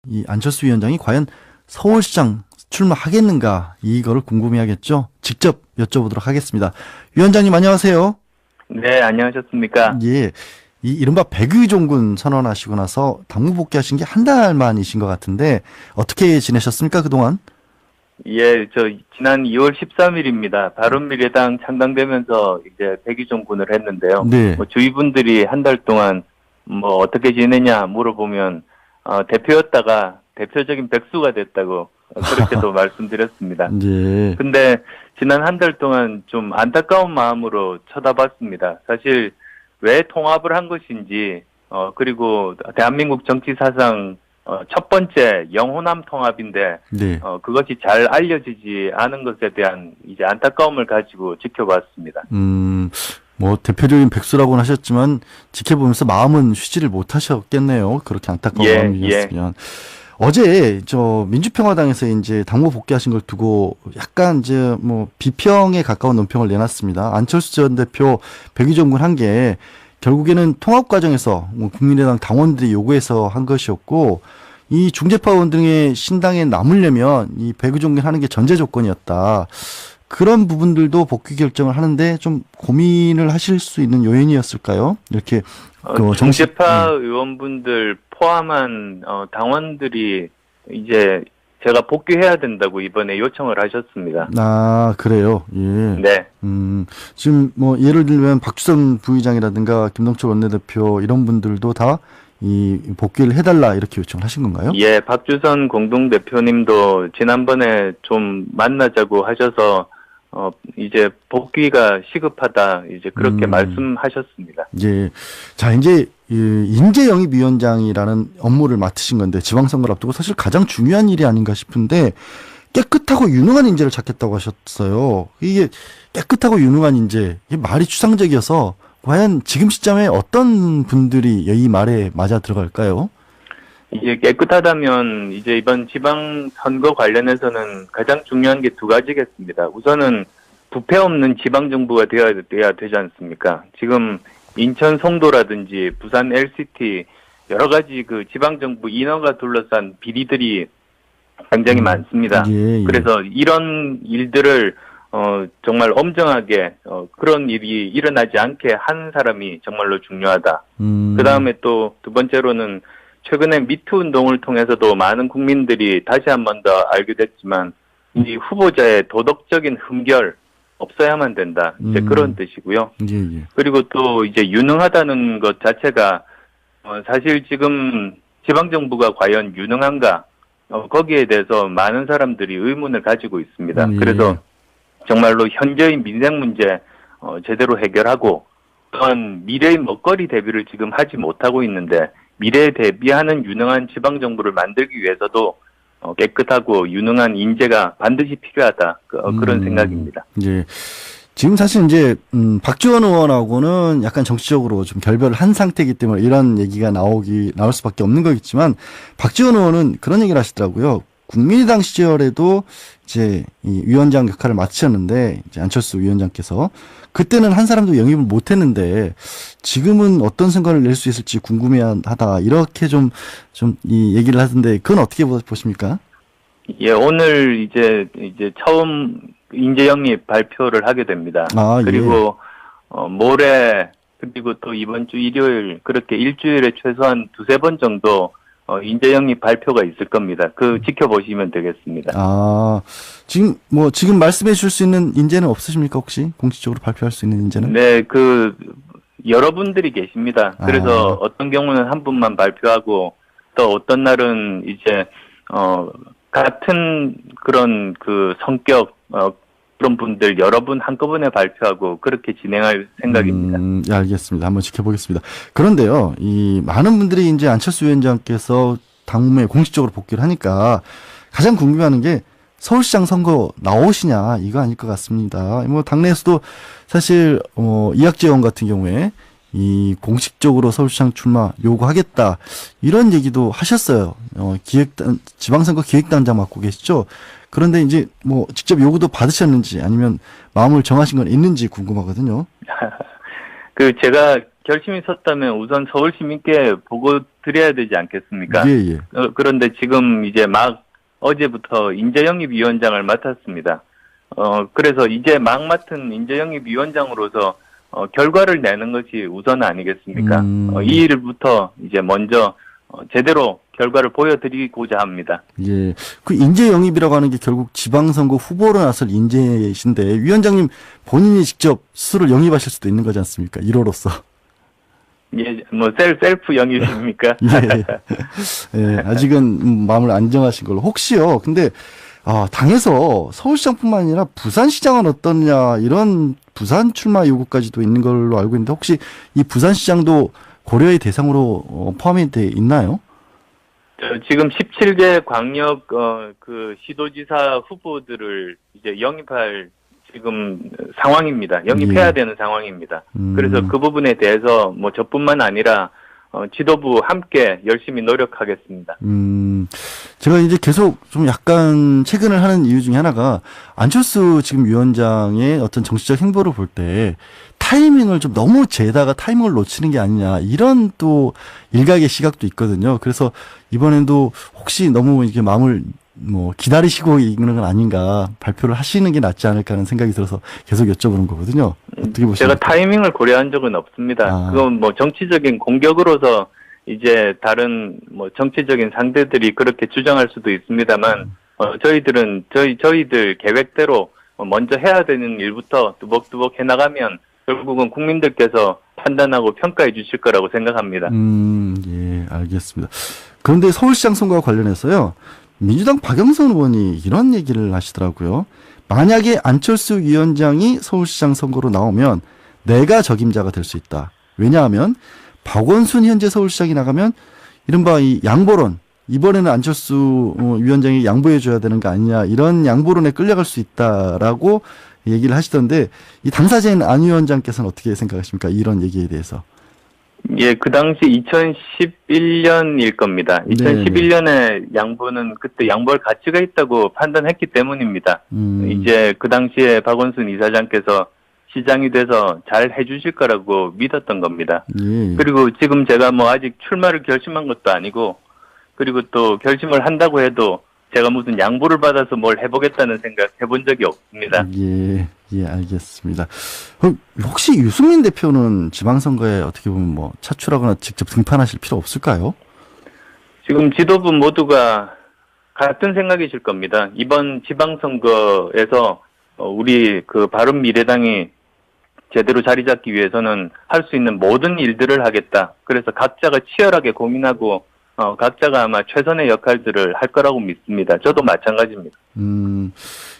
이 안철수 위원장이 과연 서울시장 출마하겠는가 이거를 궁금해하겠죠. 직접 여쭤보도록 하겠습니다. 위원장님 안녕하세요. 네, 안녕하셨습니까? 예, 이 이른바 백의종군 선언하시고 나서 당무 복귀하신 게 한 달 만이신 것 같은데 어떻게 지내셨습니까 그동안? 예, 지난 2월 13일입니다. 바른미래당 창당되면서 이제 백의종군을 했는데요. 네. 주위 분들이 한 달 동안 어떻게 지내냐 물어보면, 대표였다가 대표적인 백수가 됐다고 그렇게도 말씀드렸습니다. 네. 근데 지난 한 달 동안 좀 안타까운 마음으로 쳐다봤습니다. 사실 왜 통합을 한 것인지, 그리고 대한민국 정치 사상 첫 번째 영호남 통합인데, 네. 그것이 잘 알려지지 않은 것에 대한 이제 안타까움을 가지고 지켜봤습니다. 뭐 대표적인 백수라고는 하셨지만 지켜보면서 마음은 쉬지를 못하셨겠네요. 그렇게 안타까운 마음이셨으면. 어제 민주평화당에서 이제 당무 복귀하신 걸 두고 약간 이제 뭐 비평에 가까운 논평을 내놨습니다. 안철수 전 대표 백의종군 한 게 결국에는 통합 과정에서 뭐 국민의당 당원들이 요구해서 한 것이었고 이 중재파원 등의 신당에 남으려면 이 백의종군 하는 게 전제 조건이었다. 그런 부분들도 복귀 결정을 하는데 좀 고민을 하실 수 있는 요인이었을까요? 이렇게 중재파 의원분들 포함한 당원들이 이제 제가 복귀해야 된다고 이번에 요청을 하셨습니다. 아, 그래요? 예. 네. 지금 뭐 예를 들면 박주선 부의장이라든가 김동철 원내대표 이런 분들도 다 이 복귀를 해달라 이렇게 요청을 하신 건가요? 예, 박주선 공동대표님도 지난번에 좀 만나자고 하셔서 이제 복귀가 시급하다 이제 그렇게 말씀하셨습니다. 예. 자, 이제 인재영입위원장이라는 업무를 맡으신 건데 지방선거를 앞두고 사실 가장 중요한 일이 아닌가 싶은데 깨끗하고 유능한 인재를 찾겠다고 하셨어요. 이게 깨끗하고 유능한 인재, 이게 말이 추상적이어서 과연 지금 시점에 어떤 분들이 이 말에 맞아 들어갈까요? 이제 깨끗하다면 이제 이번 지방선거 관련해서는 가장 중요한 게 두 가지겠습니다. 우선은 부패 없는 지방정부가 되어야 되지 않습니까? 지금 인천 송도라든지 부산 LCT 여러 가지 그 지방정부 인허가 둘러싼 비리들이 굉장히 많습니다. 예. 그래서 이런 일들을 정말 엄정하게 그런 일이 일어나지 않게 한 사람이 정말로 중요하다. 그 다음에 또 두 번째로는 최근에 미투 운동을 통해서도 많은 국민들이 다시 한 번 더 알게 됐지만 이 후보자의 도덕적인 흠결 없어야만 된다. 이제 그런 뜻이고요. 예. 그리고 또 이제 유능하다는 것 자체가 사실 지금 지방정부가 과연 유능한가 거기에 대해서 많은 사람들이 의문을 가지고 있습니다. 예. 그래서 정말로 현재의 민생 문제 제대로 해결하고 또한 미래의 먹거리 대비를 지금 하지 못하고 있는데 미래에 대비하는 유능한 지방정부를 만들기 위해서도 깨끗하고 유능한 인재가 반드시 필요하다. 그런 생각입니다. 예. 지금 사실 이제 박지원 의원하고는 약간 정치적으로 좀 결별을 한 상태이기 때문에 이런 얘기가 나올 수밖에 없는 거겠지만 박지원 의원은 그런 얘기를 하시더라고요. 국민의당 시절에도 이제 이 위원장 역할을 맡으셨는데 이제 안철수 위원장께서 그때는 한 사람도 영입을 못했는데 지금은 어떤 생각을 낼 수 있을지 궁금해하다 이렇게 좀 이 얘기를 하던데 그건 어떻게 보십니까? 예, 오늘 이제 처음 인재 영입 발표를 하게 됩니다. 아, 그리고 모레 그리고 또 이번 주 일요일 그렇게 일주일에 최소한 두세 번 정도 인재 영입 발표가 있을 겁니다. 지켜보시면 되겠습니다. 아, 지금 말씀해 주실 수 있는 인재는 없으십니까, 혹시? 공식적으로 발표할 수 있는 인재는? 네, 여러분들이 계십니다. 그래서 어떤 경우는 한 분만 발표하고 또 어떤 날은 이제, 같은 그런 성격, 그런 분들 여러 분 한꺼번에 발표하고 그렇게 진행할 생각입니다. 예, 알겠습니다. 한번 지켜보겠습니다. 그런데요, 이 많은 분들이 이제 안철수 위원장께서 당무에 공식적으로 복귀를 하니까 가장 궁금해하는 게 서울시장 선거 나오시냐 이거 아닐 것 같습니다. 뭐 당내에서도 사실 이학재 의원 같은 경우에 이 공식적으로 서울시장 출마 요구하겠다 이런 얘기도 하셨어요. 지방선거 기획단장 맡고 계시죠. 그런데 이제 뭐 직접 요구도 받으셨는지 아니면 마음을 정하신 건 있는지 궁금하거든요. 제가 결심이 섰다면 우선 서울 시민께 보고 드려야 되지 않겠습니까? 예, 예. 그런데 지금 이제 막 어제부터 인재영입위원장을 맡았습니다. 그래서 이제 막 맡은 인재영입위원장으로서 결과를 내는 것이 우선 아니겠습니까? 이 일부터 이제 먼저 제대로 결과를 보여드리고자 합니다. 예. 그 인재 영입이라고 하는 게 결국 지방선거 후보로 나설 인재이신데 위원장님 본인이 직접 스스로 영입하실 수도 있는 거지 않습니까? 1호로서. 예, 뭐 셀프 영입입니까? 예. 예. 아직은 마음을 안정하신 걸로. 혹시요. 근데 당에서 서울시장뿐만 아니라 부산시장은 어떠냐 이런 부산 출마 요구까지도 있는 걸로 알고 있는데 혹시 이 부산시장도 고려의 대상으로 포함이 돼 있나요? 지금 17개 광역 그 시도지사 후보들을 이제 영입할 지금 상황입니다. 영입해야 되는 상황입니다. 그래서 그 부분에 대해서 뭐 저뿐만 아니라 지도부 함께 열심히 노력하겠습니다. 제가 이제 계속 좀 약간 체근을 하는 이유 중에 하나가 안철수 지금 위원장의 어떤 정치적 행보를 볼 때 타이밍을 좀 너무 재다가 타이밍을 놓치는 게 아니냐 이런 또 일각의 시각도 있거든요. 그래서 이번에도 혹시 너무 이렇게 마음을 뭐 기다리시고 있는 건 아닌가 발표를 하시는 게 낫지 않을까 하는 생각이 들어서 계속 여쭤보는 거거든요. 어떻게 보십니까? 제가 타이밍을 고려한 적은 없습니다. 그건 뭐 정치적인 공격으로서 이제 다른 뭐 정치적인 상대들이 그렇게 주장할 수도 있습니다만 저희들은 저희들 계획대로 먼저 해야 되는 일부터 뚜벅뚜벅 해나가면 결국은 국민들께서 판단하고 평가해 주실 거라고 생각합니다. 예, 알겠습니다. 그런데 서울시장 선거와 관련해서요. 민주당 박영선 의원이 이런 얘기를 하시더라고요. 만약에 안철수 위원장이 서울시장 선거로 나오면 내가 적임자가 될 수 있다. 왜냐하면 박원순 현재 서울시장이 나가면 이른바 이 양보론, 이번에는 안철수 위원장이 양보해 줘야 되는 거 아니냐 이런 양보론에 끌려갈 수 있다라고 얘기를 하시던데 이 당사자인 안 위원장께서는 어떻게 생각하십니까? 이런 얘기에 대해서. 예, 그 당시 2011년일 겁니다. 2011년에 양보는 그때 양보할 가치가 있다고 판단했기 때문입니다. 이제 그 당시에 박원순 이사장께서 시장이 돼서 잘 해주실 거라고 믿었던 겁니다. 그리고 지금 제가 뭐 아직 출마를 결심한 것도 아니고 그리고 또 결심을 한다고 해도 제가 무슨 양보를 받아서 뭘 해보겠다는 생각 해본 적이 없습니다. 예, 알겠습니다. 그럼 혹시 유승민 대표는 지방선거에 어떻게 보면 뭐 차출하거나 직접 등판하실 필요 없을까요? 지금 지도부 모두가 같은 생각이실 겁니다. 이번 지방선거에서 우리 그 바른미래당이 제대로 자리 잡기 위해서는 할 수 있는 모든 일들을 하겠다. 그래서 각자가 치열하게 고민하고 각자가 아마 최선의 역할들을 할 거라고 믿습니다. 저도 마찬가지입니다.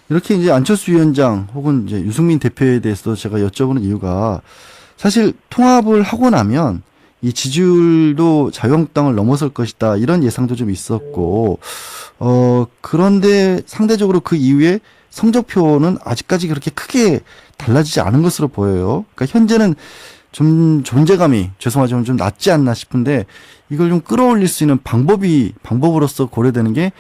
이렇게 이제 안철수 위원장 혹은 이제 유승민 대표에 대해서도 제가 여쭤보는 이유가 사실 통합을 하고 나면 이 지지율도 자유한국당을 넘어설 것이다 이런 예상도 좀 있었고 그런데 상대적으로 그 이후에 성적표는 아직까지 그렇게 크게 달라지지 않은 것으로 보여요. 그러니까 현재는 좀 존재감이 죄송하지만 좀 낮지 않나 싶은데 이걸 좀 끌어올릴 수 있는 방법으로서 고려되는 게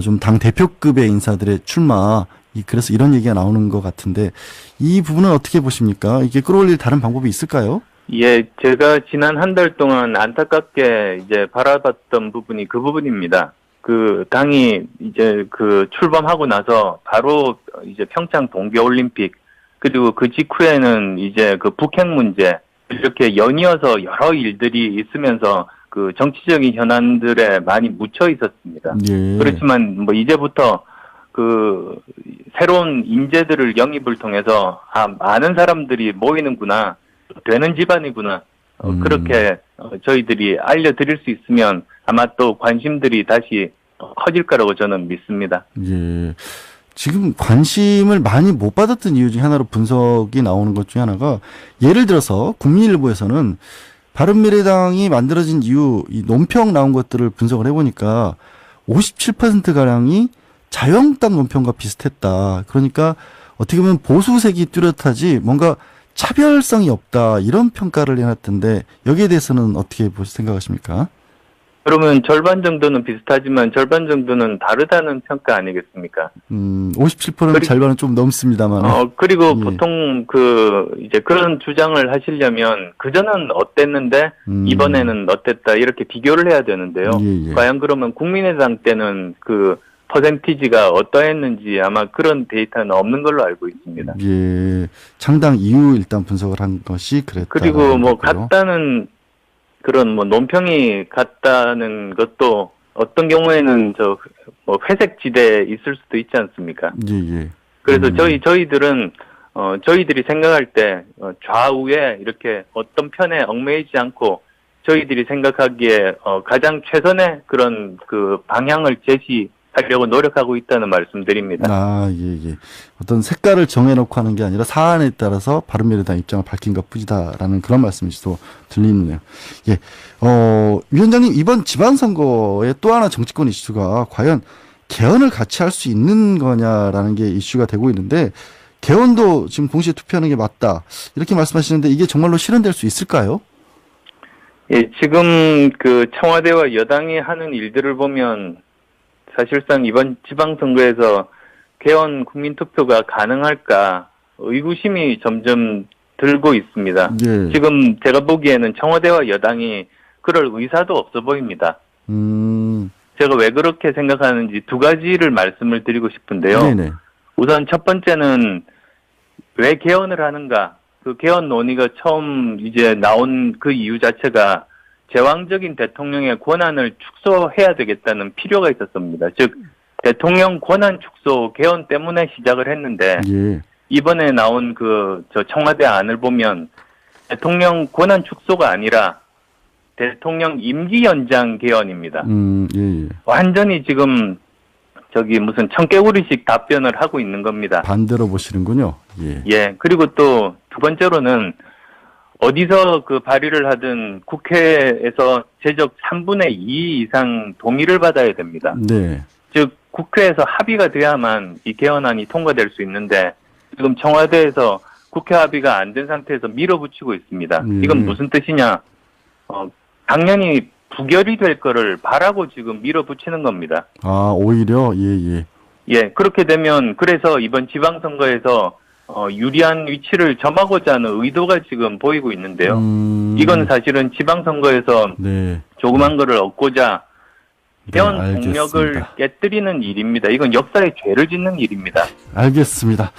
좀 당 대표급의 인사들의 출마 그래서 이런 얘기가 나오는 것 같은데 이 부분은 어떻게 보십니까? 이게 끌어올릴 다른 방법이 있을까요? 예, 제가 지난 한 달 동안 안타깝게 이제 바라봤던 부분이 그 부분입니다. 그 당이 이제 그 출범하고 나서 바로 이제 평창 동계올림픽 그리고 그 직후에는 이제 그 북핵 문제 이렇게 연이어서 여러 일들이 있으면서 그 정치적인 현안들에 많이 묻혀 있었습니다. 예. 그렇지만 뭐 이제부터 그 새로운 인재들을 영입을 통해서 많은 사람들이 모이는구나 되는 집안이구나 그렇게 저희들이 알려드릴 수 있으면 아마 또 관심들이 다시 커질 거라고 저는 믿습니다. 예. 지금 관심을 많이 못 받았던 이유 중에 하나로 분석이 나오는 것 중에 하나가 예를 들어서 국민일보에서는 바른미래당이 만들어진 이후 이 논평 나온 것들을 분석을 해보니까 57%가량이 자유한국당 논평과 비슷했다. 그러니까 어떻게 보면 보수색이 뚜렷하지 뭔가 차별성이 없다. 이런 평가를 해놨던데 여기에 대해서는 어떻게 생각하십니까? 그러면 절반 정도는 비슷하지만 절반 정도는 다르다는 평가 아니겠습니까? 57%는 절반은 좀 넘습니다만. 그리고 예. 보통 이제 그런 주장을 하시려면 그전은 어땠는데 이번에는 어땠다 이렇게 비교를 해야 되는데요. 예, 예. 과연 그러면 국민의당 때는 그 퍼센티지가 어떠했는지 아마 그런 데이터는 없는 걸로 알고 있습니다. 예. 창당 이후 일단 분석을 한 것이 그랬다. 그리고 뭐 같다는 그런 뭐 논평이 같다는 것도 어떤 경우에는 뭐 회색 지대에 있을 수도 있지 않습니까? 예, 예. 그래서 저희들은 저희들이 생각할 때 좌우에 이렇게 어떤 편에 얽매이지 않고 저희들이 생각하기에 가장 최선의 그런 그 방향을 제시하려고 노력하고 있다는 말씀드립니다. 아, 예, 예. 어떤 색깔을 정해놓고 하는 게 아니라 사안에 따라서 바른미래당 입장을 밝힌 것 뿐이다라는 그런 말씀이시도 들리네요. 예. 위원장님, 이번 지방선거의 또 하나 정치권 이슈가 과연 개헌을 같이 할 수 있는 거냐라는 게 이슈가 되고 있는데, 개헌도 지금 동시에 투표하는 게 맞다. 이렇게 말씀하시는데 이게 정말로 실현될 수 있을까요? 예, 지금 그 청와대와 여당이 하는 일들을 보면 사실상 이번 지방선거에서 개헌 국민투표가 가능할까 의구심이 점점 들고 있습니다. 예. 지금 제가 보기에는 청와대와 여당이 그럴 의사도 없어 보입니다. 제가 왜 그렇게 생각하는지 두 가지를 말씀을 드리고 싶은데요. 네네. 우선 첫 번째는 왜 개헌을 하는가? 그 개헌 논의가 처음 이제 나온 그 이유 자체가 제왕적인 대통령의 권한을 축소해야 되겠다는 필요가 있었습니다. 즉 대통령 권한 축소 개헌 때문에 시작을 했는데 예. 이번에 나온 저 청와대 안을 보면 대통령 권한 축소가 아니라 대통령 임기 연장 개헌입니다. 예, 예. 완전히 지금 무슨 청개구리식 답변을 하고 있는 겁니다. 반대로 보시는군요. 예. 예. 그리고 또 두 번째로는 어디서 그 발의를 하든 국회에서 제적 3분의 2 이상 동의를 받아야 됩니다. 네. 즉 국회에서 합의가 돼야만 이 개헌안이 통과될 수 있는데 지금 청와대에서 국회 합의가 안 된 상태에서 밀어붙이고 있습니다. 이건 무슨 뜻이냐? 당연히 부결이 될 거를 바라고 지금 밀어붙이는 겁니다. 아, 오히려 예, 예. 예, 그렇게 되면 그래서 이번 지방선거에서 유리한 위치를 점하고자 하는 의도가 지금 보이고 있는데요. 이건 사실은 지방선거에서 네. 조그만 거를 얻고자 개헌 네, 동력을 깨뜨리는 일입니다. 이건 역사의 죄를 짓는 일입니다. 알겠습니다.